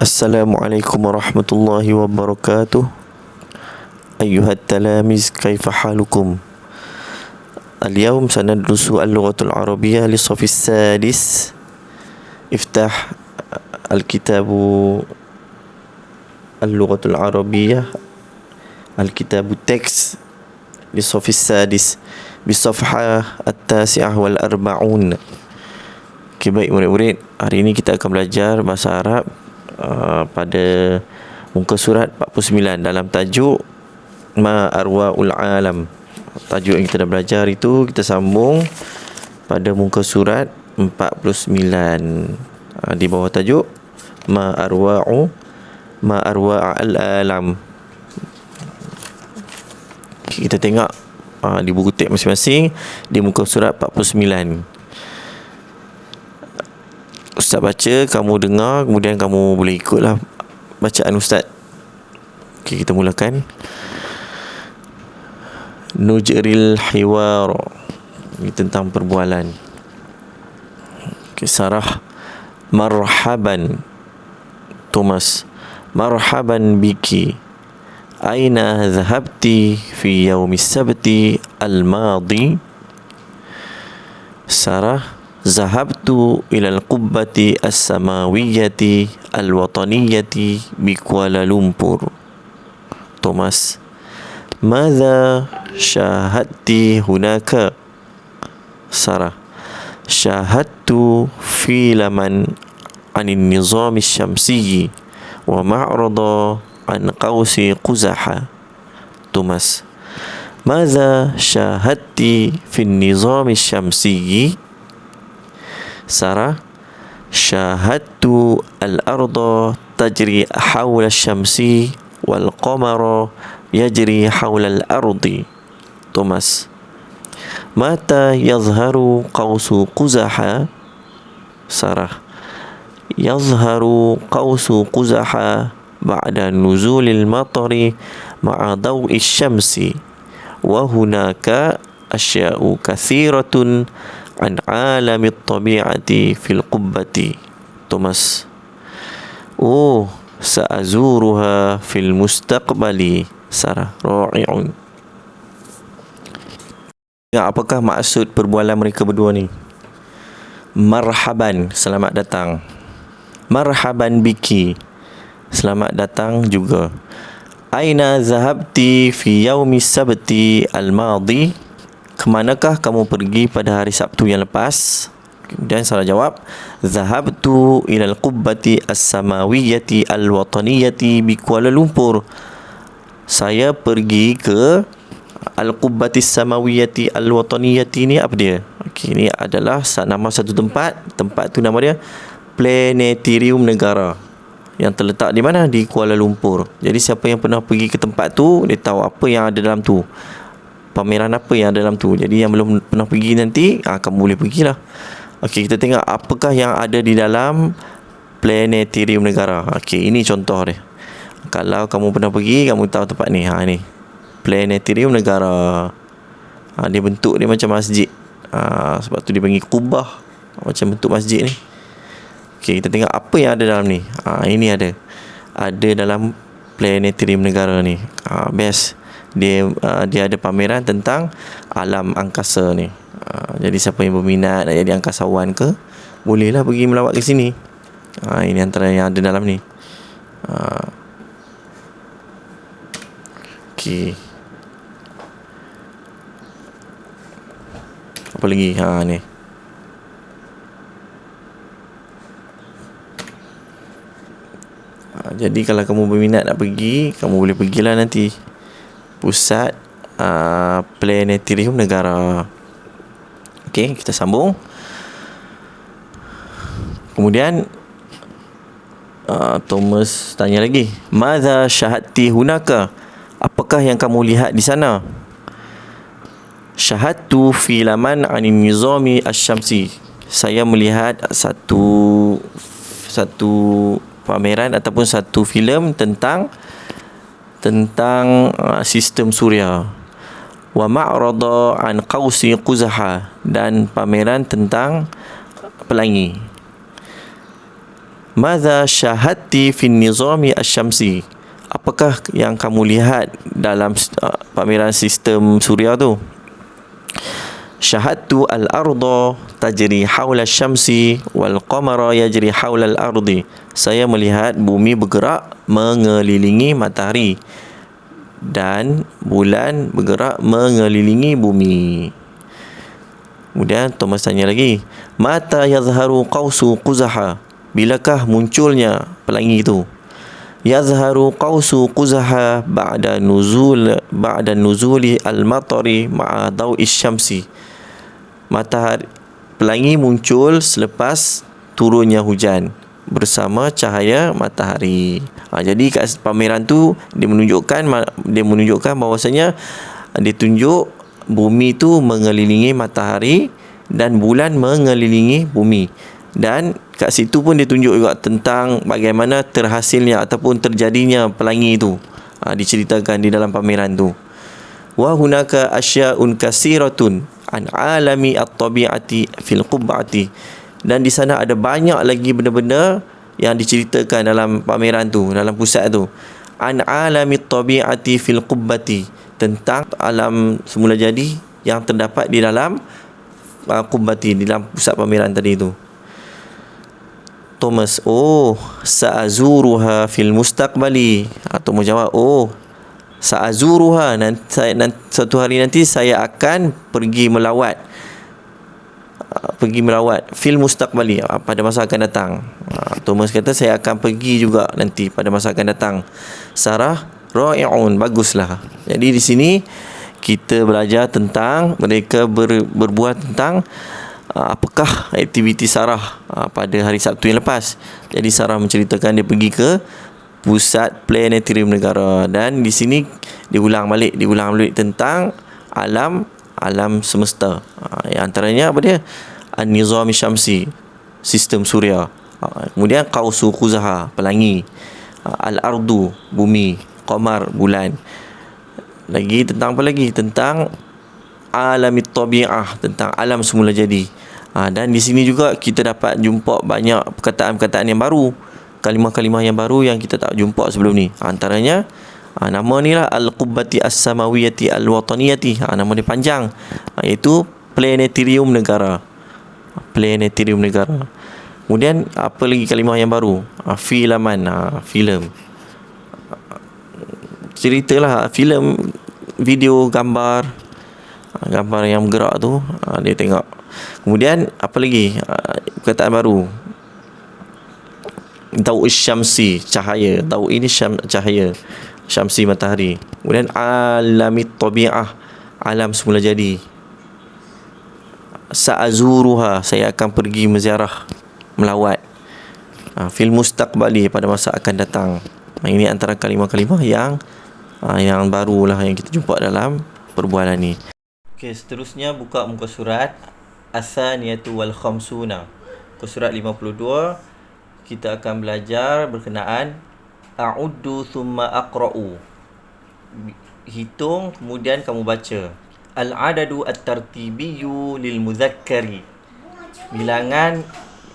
Assalamualaikum warahmatullahi wabarakatuh. أيها التلاميذ كيف حالكم؟ اليوم سندرس اللغة العربية للصف السادس. افتح الكتاب اللغة العربية الكتاب التكست للصف السادس بالصفحة 49. Okay, baik murid-murid, hari ini kita akan belajar bahasa Arab pada muka surat 49 dalam tajuk Ma Arwaul Alam. Tajuk yang kita dah belajar itu kita sambung pada muka surat 49 di bawah tajuk Ma Arwa'ul Alam. Kita tengok di buku teks masing-masing di muka surat 49. Ustaz baca, kamu dengar, kemudian kamu boleh ikutlah bacaan Ustaz. Okey, kita mulakan. Nujril hiwar, ini tentang perbualan. Okay, Sarah. Marhaban Thomas. Marhaban biki. Aina dhahabti fi yawmi sabti al-madi? Sarah. Zahabtu ilal qubbati as-samawiyyati al-wataniyyati bi Kuala Lumpur. Thomas. Madza syahadti hunaka? Sarah. Syahadtu filaman anin nizam syamsi wa ma'rada an qausi Quzaha. Thomas. Madza syahadti fin nizam syamsi? Sarah. Syahadtu al-arda tajri hawla syamsi wal qamara yajri hawla al-ardi. Thomas. Mata yazharu qausu Quzaha? Sarah. Yazharu qausu Quzaha ba'da nuzulil matari ma'a dawi syamsi wa hunaka asya'u kathiratun an alamit tabi'ati fil qubbati. Thomas. Oh, sa'azuruha fil mustaqbali. Sarah. Ra'i'un. Ya, apakah maksud perbualan mereka berdua ni? Marhaban, selamat datang. Marhaban biki, selamat datang juga. Aina zahabti fi yaumi sabti al-madi? Kemanakah kamu pergi pada hari Sabtu yang lepas? Kemudian Sarah jawab, Zahabtu ilal qubbati as-samawiyyati al-wataniyyati bi Kuala Lumpur. Saya pergi ke al-qubbati as-samawiyyati al-wataniyyati ni apa dia? Okey, ini adalah nama satu tempat. Tempat tu nama dia Planetarium Negara yang terletak di mana? Di Kuala Lumpur. Jadi siapa yang pernah pergi ke tempat tu, dia tahu apa yang ada dalam tu, pameran apa yang ada dalam tu. Jadi yang belum pernah pergi nanti, kamu boleh pergilah. Okey, kita tengok apakah yang ada di dalam Planetarium Negara. Okey, ini contoh dia. Kalau kamu pernah pergi, kamu tahu tempat ni. Ni Planetarium Negara. Dia bentuk dia macam masjid. Sebab tu dia panggil kubah, macam bentuk masjid ni. Okey, kita tengok apa yang ada dalam ni. Ini ada dalam Planetarium Negara ni. Best. Dia ada pameran tentang alam angkasa ni. Jadi siapa yang berminat nak jadi angkasawan ke, bolehlah pergi melawat ke sini. Ini antara yang ada dalam ni. Okey. Apa lagi? Ni. Jadi kalau kamu berminat nak pergi, kamu boleh pergilah nanti. Pusat Planetarium Negara. Okey, kita sambung. Kemudian Thomas tanya lagi, Madza syahadti hunaka? Apakah yang kamu lihat di sana? Syahadtu filaman anin nizami asy-syamsi. Saya melihat satu pameran ataupun satu filem tentang sistem suria. Wa ma'rada an qausi Quzaha, dan pameran tentang pelangi. Madza syahadti fi nizami asy-syamsi? Apakah yang kamu lihat dalam pameran sistem suria tu? Syahadtu al-arda tajri haula asy-syamsi wal qamara yajri haula al-ardi. Saya melihat bumi bergerak mengelilingi matahari dan bulan bergerak mengelilingi bumi. Kemudian Thomas tanya lagi, mata yazharu qausu quzaha? Bilakah munculnya pelangi itu? Yazharu qausu quzaha ba'da nuzuli al-matari ma'a dawi syamsi. Matahari pelangi muncul selepas turunnya hujan bersama cahaya matahari. Jadi kat pameran tu dia menunjukkan bahawasanya dia tunjuk bumi tu mengelilingi matahari dan bulan mengelilingi bumi. Dan kat situ pun dia tunjuk juga tentang bagaimana terhasilnya ataupun terjadinya pelangi itu. Diceritakan di dalam pameran tu. Wa hunaka asya'un kasiratun an alami at-tabi'ati fil qubbati. Dan di sana ada banyak lagi benda-benda yang diceritakan dalam pameran tu, dalam pusat tu. An alami at-tabi'ati fil qubbati, tentang alam semula jadi yang terdapat di dalam qubbati, di dalam pusat pameran tadi tu. Thomas, sa'azuruha fil mustaqbali. Atau menjawab, sa'azuruha, suatu hari nanti saya akan pergi melawat fil mustaqbali, pada masa akan datang. Thomas kata saya akan pergi juga nanti pada masa akan datang. Sarah, ra'i'un, baguslah. Jadi di sini kita belajar tentang mereka berbuat tentang apakah aktiviti Sarah pada hari Sabtu yang lepas. Jadi Sarah menceritakan dia pergi ke pusat planetarium negara, dan di sini diulang balik tentang alam semesta. Yang antaranya apa dia? An-nizami syamsi, sistem suria. Kemudian qausu quzaha, pelangi. Al-ardu, bumi. Qamar, bulan. Lagi tentang apa lagi? Tentang alamit tabi'ah, tentang alam semula jadi. Dan di sini juga kita dapat jumpa banyak perkataan-perkataan yang baru, kalimah-kalimah yang baru yang kita tak jumpa sebelum ni. Antaranya nama ni lah Al-Qubbati As-Samawiyati Al-Wataniyati. Nama dia panjang, iaitu Planetarium Negara. Planetarium Negara. Kemudian apa lagi kalimah yang baru? Filaman, filem. Ceritalah filem, video, gambar yang bergerak tu, dia tengok. Kemudian apa lagi perkataan baru? Daw syamsi, cahaya. Daw ini cahaya, syamsi, matahari. Kemudian alamit tabi'ah, alam semula jadi. Sa'azuruha, saya akan pergi menziarah, melawat. Fil mustaqbali, pada masa akan datang. Ini antara kalimah-kalimah yang barulah yang kita jumpa dalam perbualan ni. Okey, seterusnya buka muka surat As-Saniyatu wal Khamsuna. Muka surat 52, kita akan belajar berkenaan a'uddu thumma aqra'u. Hitung kemudian kamu baca. Al-adadu at-tartibiyyu lil mudzakkari. Bilangan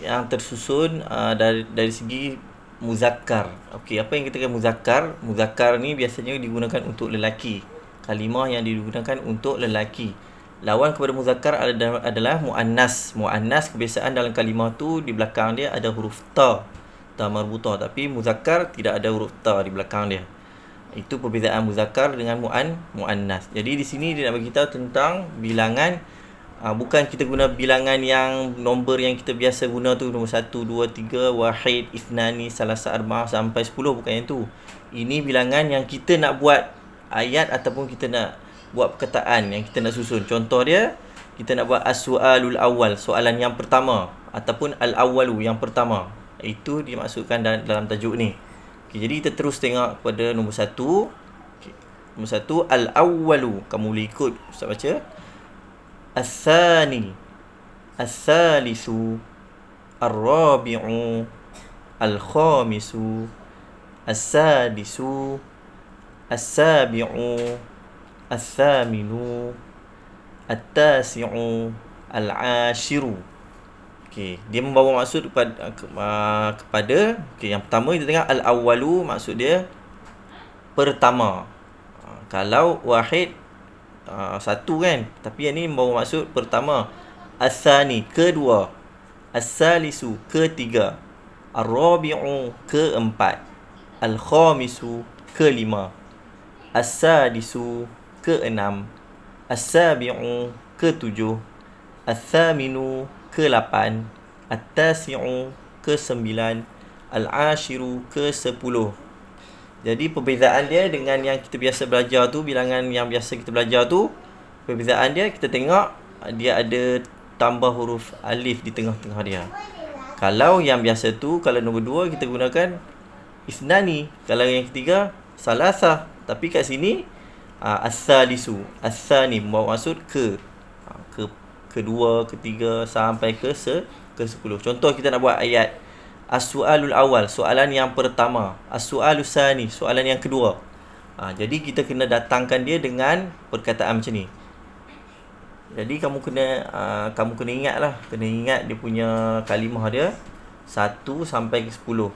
yang tersusun dari segi muzakkar. Okey, apa yang kita kata muzakkar? Muzakkar ni biasanya digunakan untuk lelaki. Kalimah yang digunakan untuk lelaki. Lawan kepada muzakkar adalah muannas. Muannas kebiasaan dalam kalimah tu di belakang dia ada huruf ta marbutah, tapi muzakkar tidak ada huruf ta di belakang dia. Itu perbezaan muzakkar dengan muannas. Jadi di sini dia nak bagi tahu tentang bilangan. Bukan kita guna bilangan yang nombor yang kita biasa guna tu, nombor 1, 2, 3, wahid, ithnani, salasa, arba'ah sampai 10, bukan yang tu. Ini bilangan yang kita nak buat ayat ataupun kita nak buat perkataan yang kita nak susun. Contoh dia, kita nak buat as-su'alul awal, soalan yang pertama, ataupun al-awwalu, yang pertama. Itu dimaksudkan dalam tajuk ni. Okay, jadi kita terus tengok pada nombor 1. Nombor 1, al-awwalu. Kamu boleh ikut Ustaz baca. As-sani, as-salisu, ar-rabi'u, al-khamisu, as-sadisu, as-sabi'u, as-thaminu, at-tasi'u, al-ashiru. Okey, dia membawa maksud kepada okey, yang pertama kita tengok al-awwalu, maksud dia pertama. Kalau wahid satu kan, tapi yang ni membawa maksud pertama. As-sani, kedua. As-salisu, ketiga. Ar-rabi'u, keempat. Al-khamisu, kelima. As-sadisu, keenam. As-sabi'u, ketujuh. As-thaminu, ke-8. At-tasi'u, ke-9. Al-ashiru, ke-10. Jadi perbezaan dia dengan yang kita biasa belajar tu, bilangan yang biasa kita belajar tu, perbezaan dia kita tengok dia ada tambah huruf alif di tengah-tengah dia. Kalau yang biasa tu, kalau nombor 2 kita gunakan isnani. Kalau yang ketiga salasah. Tapi kat sini as-salisu, as-sani membawa maksud kedua, ketiga sampai ke-10. Contoh kita nak buat ayat as-su'alul awal, soalan yang pertama. As-su'alus sani, soalan yang kedua. Jadi kita kena datangkan dia dengan perkataan macam ni. Jadi kamu kena ingatlah, kena ingat dia punya kalimah dia 1 sampai ke 10.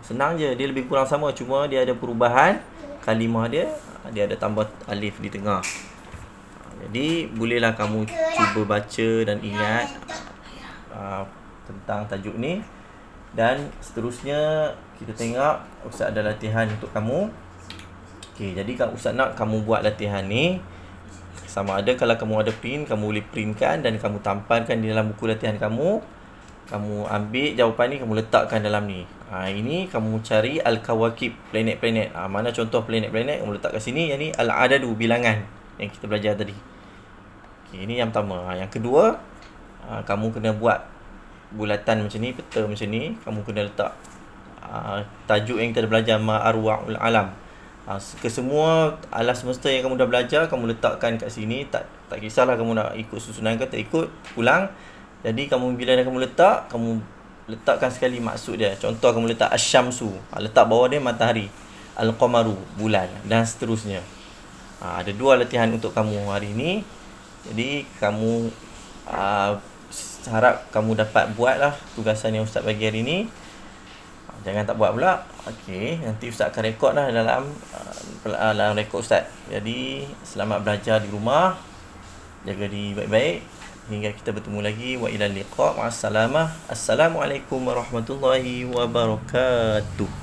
Senang je, dia lebih kurang sama, cuma dia ada perubahan kalimah dia, dia ada tambah alif di tengah. Jadi bolehlah kamu cuba baca dan ingat tentang tajuk ni. Dan seterusnya kita tengok Ustaz ada latihan untuk kamu. Okey, jadi kalau Ustaz nak kamu buat latihan ni, sama ada kalau kamu ada print, kamu boleh printkan dan kamu tampalkan di dalam buku latihan kamu. Kamu ambil jawapan ni, kamu letakkan dalam ni. Ini kamu cari al-kawakib, planet-planet. Mana contoh planet-planet, kamu letak kat sini. Yang ni al-adadu, bilangan yang kita belajar tadi. Okey, ini yang pertama. Yang kedua, kamu kena buat bulatan macam ni, peta macam ni. Kamu kena letak tajuk yang kita dah belajar, ma'arwa'ul alam. Kesemua alam semesta yang kamu dah belajar, kamu letakkan kat sini. Tak kisahlah kamu nak ikut susunan ke tak ikut, pulang. Jadi kamu bila kamu letak, kamu letakkan sekali maksud dia. Contoh kamu letak asy-syamsu, letak bawah dia matahari. Al-qamaru, bulan, dan seterusnya. Ada 2 latihan untuk kamu hari ni. Jadi kamu harap kamu dapat buatlah tugasan yang Ustaz bagi hari ni. Jangan tak buat pula. Okey, nanti Ustaz akan rekod lah dalam rekod Ustaz. Jadi selamat belajar di rumah. Jaga diri baik-baik. Hingga kita bertemu lagi. Wa ilal liqa'. Ma'assalamah. Assalamualaikum warahmatullahi wabarakatuh.